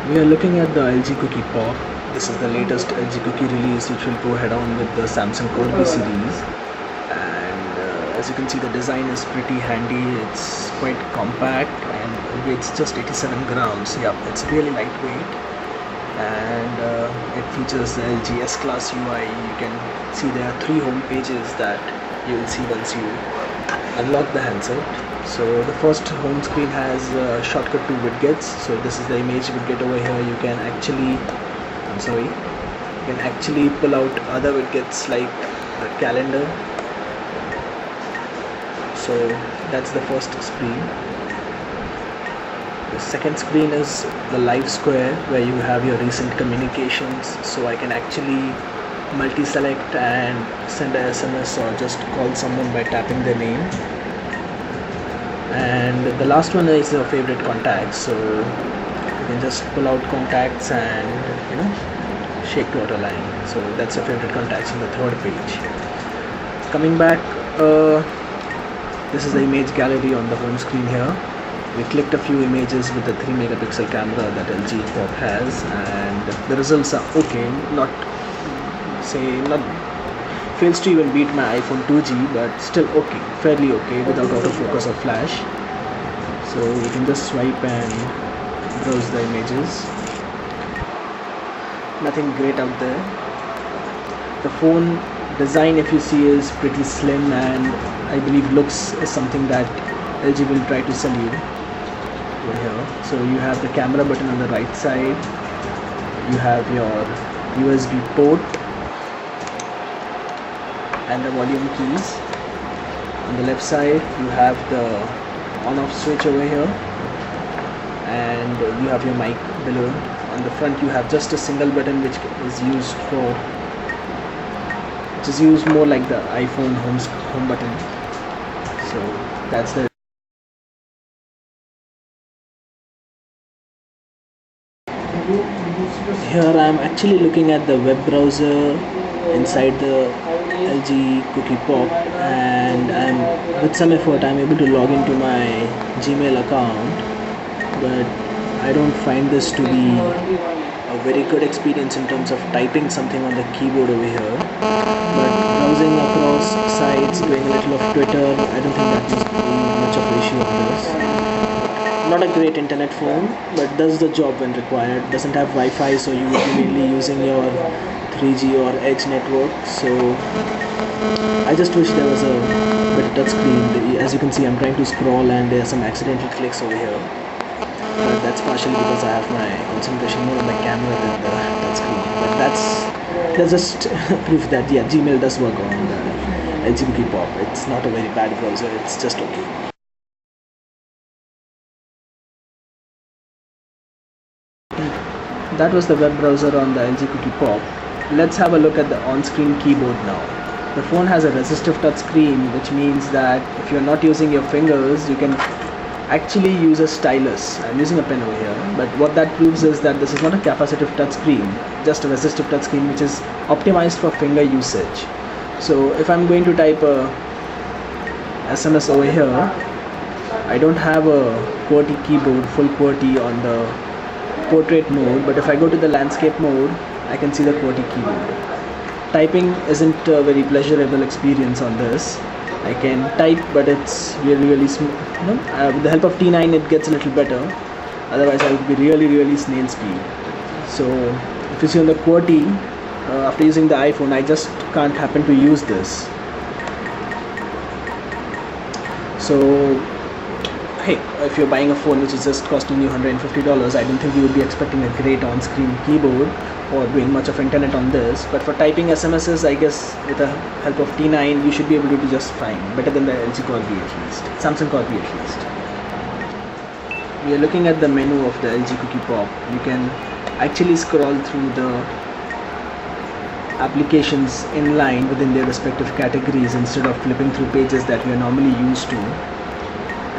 We are looking at the LG Cookie Pop. This is the latest LG Cookie release, which will go head on with the Samsung Corby series. And as you can see, the design is pretty handy. It's quite compact and it weighs just 87 grams. Yeah, it's really lightweight. And it features the LG S-Class UI. You can see there are 3 home pages that you will see once you unlock the handset. So the first home screen has a shortcut to widgets. So this is the image widget over here. You can actually pull out other widgets like the calendar. So that's the first screen. The second screen is the live square, where you have your recent communications. So I can actually multi-select and send a SMS or just call someone by tapping their name. And the last one is your favorite contacts. So you can just pull out contacts and shake to auto line. So that's your favorite contacts on the third page. Coming back, this is the image gallery on the home screen here. We clicked a few images with the 3 megapixel camera that LG Pop has, and the results are okay. Not fails to even beat my iPhone 2G, but still okay, fairly okay without autofocus or flash. So you can just swipe and browse the images. Nothing great out there. The phone design, if you see, is pretty slim, and I believe looks is something that LG will try to sell you over here. So you have the camera button on the right side. You have your USB port and the volume keys. On the left side you have the on-off switch over here, and you have your mic below. On the front you have just a single button, which is used more like the iPhone home button. So that's the Here I am actually looking at the web browser inside the LG Cookie Pop, and with some effort I'm able to log into my Gmail account, but I don't find this to be a very good experience in terms of typing something on the keyboard over here. But browsing across sites, doing a little of Twitter, I don't think that must be much of an issue on this. Not a great internet phone, but does the job when required. Doesn't have Wi-Fi, so you will be mainly using your 3G or Edge network. So I just wish there was a better touch screen. As you can see, I'm trying to scroll and there are some accidental clicks over here, but that's partially because I have my concentration more on the camera than the touch screen. But that's just proof that Gmail does work on the LG Cookie Pop. It's not a very bad browser, it's just okay. That was the web browser on the LG Cookie Pop. Let's have a look at the on-screen keyboard now. The phone has a resistive touchscreen, which means that if you're not using your fingers, you can actually use a stylus. I'm using a pen over here, but what that proves is that this is not a capacitive touchscreen, just a resistive touchscreen which is optimized for finger usage. So if I'm going to type a SMS over here, I don't have a QWERTY keyboard, full QWERTY on the portrait mode, but if I go to the landscape mode, I can see the QWERTY keyboard. Typing isn't a very pleasurable experience on this. I can type, but it's really smooth. With the help of T9 it gets a little better, otherwise I would be really snail speed. So if you see on the QWERTY, after using the iPhone, I just can't happen to use this. So hey, if you're buying a phone which is just costing you $150, I don't think you would be expecting a great on-screen keyboard or doing much of internet on this. But for typing SMSs, I guess with the help of T9 you should be able to do just fine, better than the LG Corby at least, Samsung Corby at least. We are looking at the menu of the LG Cookie Pop. You can actually scroll through the applications in line within their respective categories instead of flipping through pages that we are normally used to.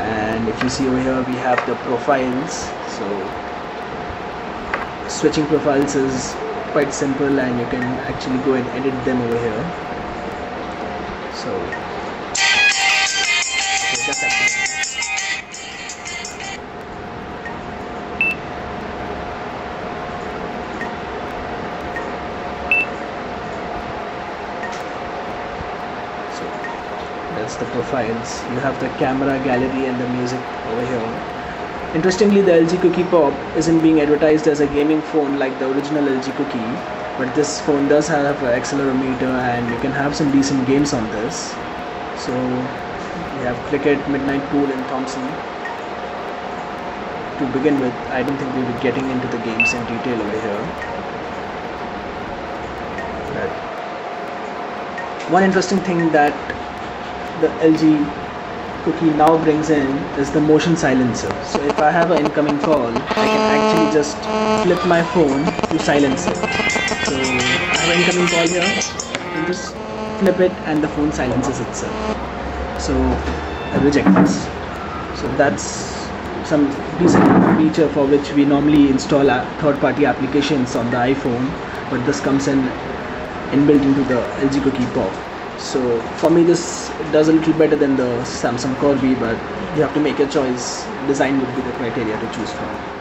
And if you see over here, we have the profiles. So switching profiles is quite simple, and you can actually go and edit them over here. So profiles. You have the camera, gallery and the music over here. Interestingly, the LG Cookie Pop isn't being advertised as a gaming phone like the original LG Cookie, but this phone does have an accelerometer and you can have some decent games on this. So we have Cricket, Midnight Pool and Thompson. To begin with, I don't think we'll be getting into the games in detail over here. But one interesting thing that the LG Cookie now brings in is the motion silencer. So if I have an incoming call, I can actually just flip my phone to silence it. So I have an incoming call here, I can just flip it and the phone silences itself. So I reject this. So that's some decent feature for which we normally install third-party applications on the iPhone, but this comes in inbuilt into the LG Cookie Pop. So for me this does a little better than the Samsung Corby, but you have to make a choice. Design would be the criteria to choose from.